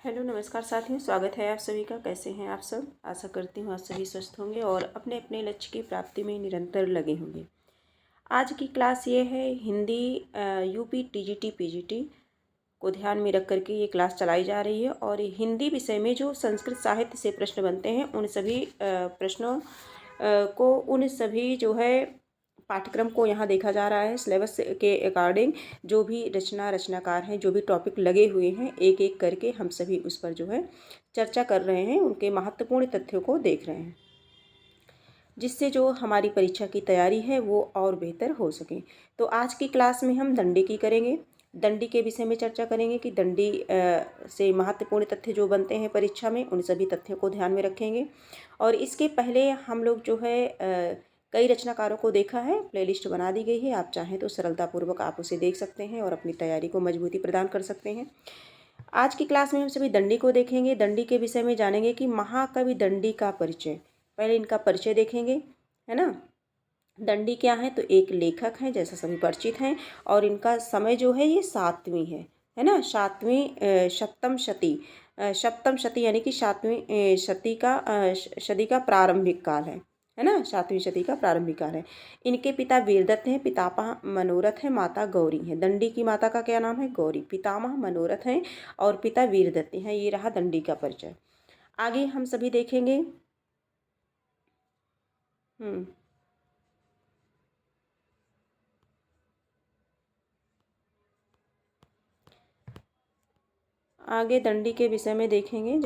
Hello नमस्कार साथियों, स्वागत है आप सभी का। कैसे हैं आप सब? आशा करती हूँ आप सभी स्वस्थ होंगे और अपने अपने लक्ष्य की प्राप्ति में निरंतर लगे होंगे। आज की क्लास ये है हिंदी यूपी टीजीटी पीजीटी को ध्यान में रख करके ये क्लास चलाई जा रही है। और हिंदी विषय में जो संस्कृत साहित्य से प्रश्न बनते हैं उन सभी प्रश्नों को उन सभी जो है पाठ्यक्रम को यहाँ देखा जा रहा है। सिलेबस के अकॉर्डिंग जो भी रचनाकार हैं, जो भी टॉपिक लगे हुए हैं, एक एक करके हम सभी उस पर जो है चर्चा कर रहे हैं, उनके महत्वपूर्ण तथ्यों को देख रहे हैं, जिससे जो हमारी परीक्षा की तैयारी है वो और बेहतर हो सके। तो आज की क्लास में हम दंडी की करेंगे। दंडी के विषय में चर्चा करेंगे कि दंडी से महत्वपूर्ण तथ्य जो बनते हैं परीक्षा में, उन सभी तथ्यों को ध्यान में रखेंगे। और इसके पहले हम लोग जो है कई रचनाकारों को देखा है, प्लेलिस्ट बना दी गई है। आप चाहें तो सरलतापूर्वक आप उसे देख सकते हैं और अपनी तैयारी को मजबूती प्रदान कर सकते हैं। आज की क्लास में हम सभी दंडी को देखेंगे। दंडी के विषय में जानेंगे कि महाकवि दंडी का परिचय। पहले इनका परिचय देखेंगे, है ना। दंडी क्या है? तो एक लेखक हैं, जैसा सभी परिचित हैं। और इनका समय जो है ये सातवीं है ना, सातवीं सप्तम शती यानी कि सातवीं सदी का प्रारंभिक काल है ना, सातवीं सदी का प्रारंभिक काल है। इनके पिता वीरदत्त हैं, पितामह मनोरथ है, माता गौरी है। दंडी की माता का क्या नाम है? गौरी। पितामह मनोरथ हैं और पिता वीरदत्त हैं। ये रहा दंडी का परिचय। आगे हम सभी देखेंगे। आगे दंडी के विषय में देखेंगे,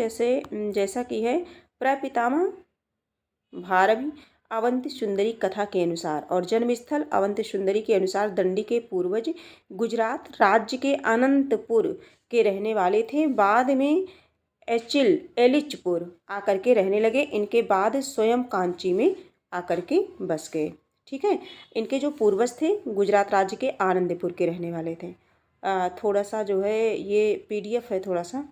जैसा कि है प्रपितामह भारवी अवंती सुंदरी कथा के अनुसार और जन्मस्थल अवंती सुंदरी के अनुसार दंडी के पूर्वज गुजरात राज्य के अनंतपुर के रहने वाले थे। बाद में एलिचपुर आकर के रहने लगे। इनके बाद स्वयं कांची में आकर के बस गए। ठीक है, इनके जो पूर्वज थे गुजरात राज्य के आनंदपुर के रहने वाले थे। थोड़ा सा जो है ये पीडीएफ है, थोड़ा सा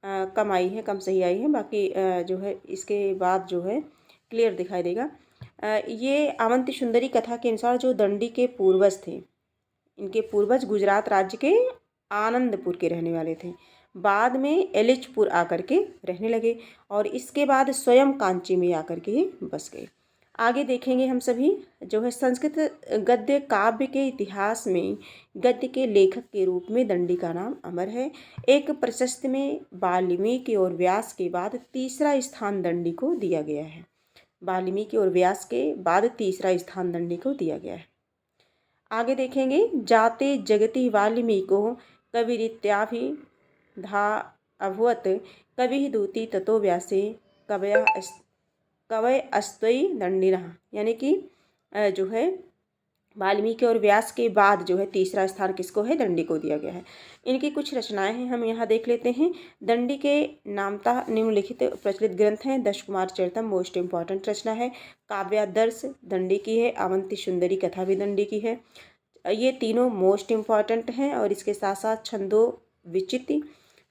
कम आई है, कम सही आई है। बाकी जो है इसके बाद जो है क्लियर दिखाई देगा। ये अवंती सुंदरी कथा के अनुसार जो दंडी के पूर्वज थे, इनके पूर्वज गुजरात राज्य के आनंदपुर के रहने वाले थे। बाद में एलिचपुर आकर के रहने लगे और इसके बाद स्वयं कांची में आकर के बस गए। आगे देखेंगे हम सभी जो है संस्कृत गद्य काव्य के इतिहास में गद्य के लेखक के रूप में दंडी का नाम अमर है। एक प्रशस्ति में वाल्मीकि और व्यास के बाद तीसरा स्थान दंडी को दिया गया है। वाल्मीकि और व्यास के बाद तीसरा स्थान दंडी को दिया गया है। आगे देखेंगे जाते जगति वाल्मीको कविरित्याभिधा अभवत कवि दूती ततो व्यासे कवय अस्त्वयि दंडिनः, यानी कि जो है वाल्मीकि और व्यास के बाद जो है तीसरा स्थान किसको है? दंडी को दिया गया है। इनकी कुछ रचनाएं हैं, हम यहाँ देख लेते हैं। दंडी के नामतः निम्नलिखित प्रचलित ग्रंथ हैं। दश कुमार चरितम मोस्ट इम्पॉर्टेंट रचना है। काव्यादर्श दंडी की है। अवंती सुंदरी कथा भी दंडी की है। ये तीनों मोस्ट इम्पॉर्टेंट हैं। और इसके साथ साथ छंदो विचिति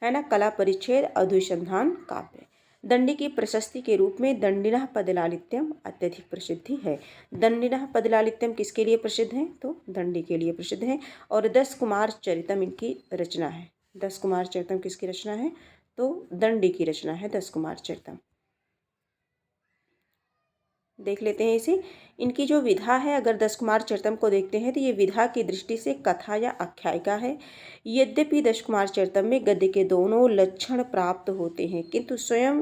है ना, कला परिच्छेद, अधुसंधान काव्य। दंडी की प्रशस्ति के रूप में दंडिनः पदलालित्यम अत्यधिक प्रसिद्धि है। दंडिनः पदलालित्यम किसके लिए प्रसिद्ध है? तो दंडी के लिए प्रसिद्ध है। और दश कुमार चरितम इनकी रचना है। दश कुमार चरितम किसकी रचना है? तो दंडी की रचना है दश कुमार चरितम। देख लेते हैं इसे। इनकी जो विधा है, अगर दश कुमार चरितम को देखते हैं तो ये विधा की दृष्टि से कथा या आख्यायिका है। यद्यपि दश कुमार चरितम में गद्य के दोनों लक्षण प्राप्त होते हैं, किंतु स्वयं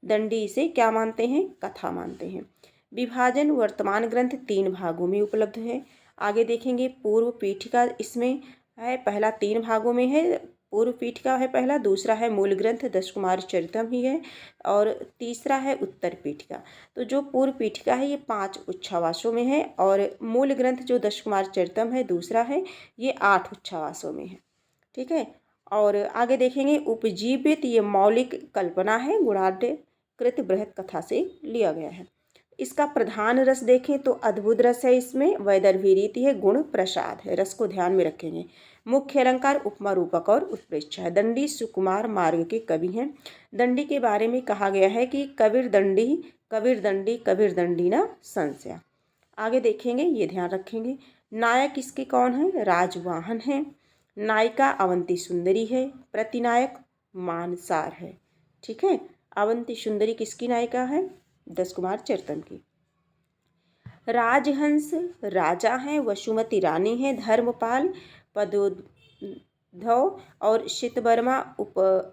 दंडी इसे क्या मानते हैं? कथा मानते हैं। विभाजन वर्तमान ग्रंथ 3 भागों में उपलब्ध है। आगे देखेंगे पूर्व पीठिका इसमें है। पहला 3 भागों में है। पूर्व पीठिका है पहला, दूसरा है मूल ग्रंथ दश कुमार चरितम ही है, और तीसरा है उत्तर पीठिका। तो जो पूर्व पीठिका है ये 5 उच्छावासों में है, और मूल ग्रंथ जो दश कुमार चरितम है दूसरा है, ये 8 उच्छावासों में है। ठीक है। और आगे देखेंगे उपजीवित, ये मौलिक कल्पना है, गुणाढ़ कृत बृहत कथा से लिया गया है। इसका प्रधान रस देखें तो अद्भुत रस है। इसमें वैदर्भी रीति है, गुण प्रसाद है। रस को ध्यान में रखेंगे। मुख्य अलंकार उपमा रूपक और उत्प्रेक्षा है। दंडी सुकुमार मार्ग के कवि हैं। दंडी के बारे में कहा गया है कि कबीर दंडी कबीर दंडी कबीर दंडी न संशया। आगे देखेंगे, ये ध्यान रखेंगे। नायक इसके कौन है? राजवाहन है। नायिका अवंती सुंदरी है। प्रतिनायक मानसार है। ठीक है। अवंती सुंदरी किसकी नायिका है? दस कुमार चरितम की। राजहंस राजा हैं, वसुमती रानी है, धर्मपाल पदोद्धव और शीतवर्मा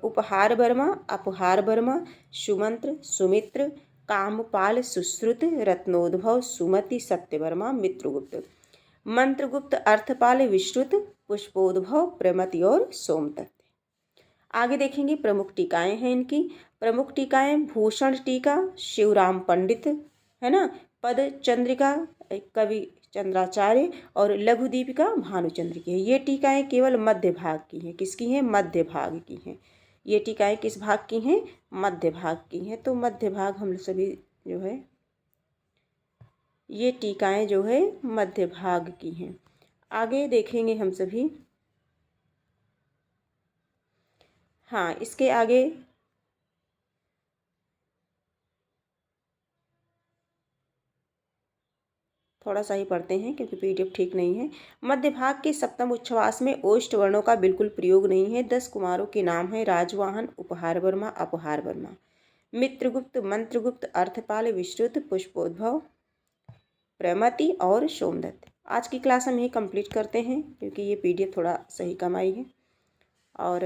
उपहार वर्मा अपहार वर्मा, सुमंत्र सुमित्र, कामपाल सुश्रुत, रत्नोद्भव सुमति, सत्यवर्मा मित्रगुप्त, मंत्रगुप्त अर्थपाल विश्रुत, पुष्पोद्भव प्रमति और सोमदत्त। आगे देखेंगे प्रमुख टीकाएं हैं इनकी। प्रमुख टीकाएं भूषण टीका शिवराम पंडित है ना, पद चंद्रिका कवि चंद्राचार्य और लघु दीपिका भानुचंद्र की है। ये टीकाएं केवल मध्य भाग की हैं। किसकी हैं? मध्य भाग की हैं। ये टीकाएं किस भाग की हैं? मध्य भाग की हैं। तो मध्य भाग हम सभी जो है ये टीकाएं जो है मध्य भाग की हैं। आगे देखेंगे हम सभी। हाँ, इसके आगे थोड़ा सा ही पढ़ते हैं क्योंकि पीडीएफ ठीक नहीं है। मध्य भाग के सप्तम उच्छ्वास में ओष्ठ वर्णों का बिल्कुल प्रयोग नहीं है। 10 कुमारों के नाम हैं राजवाहन, उपहार वर्मा, अपहार वर्मा, मित्रगुप्त, मंत्रगुप्त, अर्थपाल, विश्रुत, पुष्पोद्भव, प्रमति और सोमदत्त। आज की क्लास हम यही कंप्लीट करते हैं क्योंकि ये पीडीएफ थोड़ा सही कम आई है। और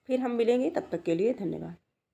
फिर हम मिलेंगे, तब तक के लिए धन्यवाद।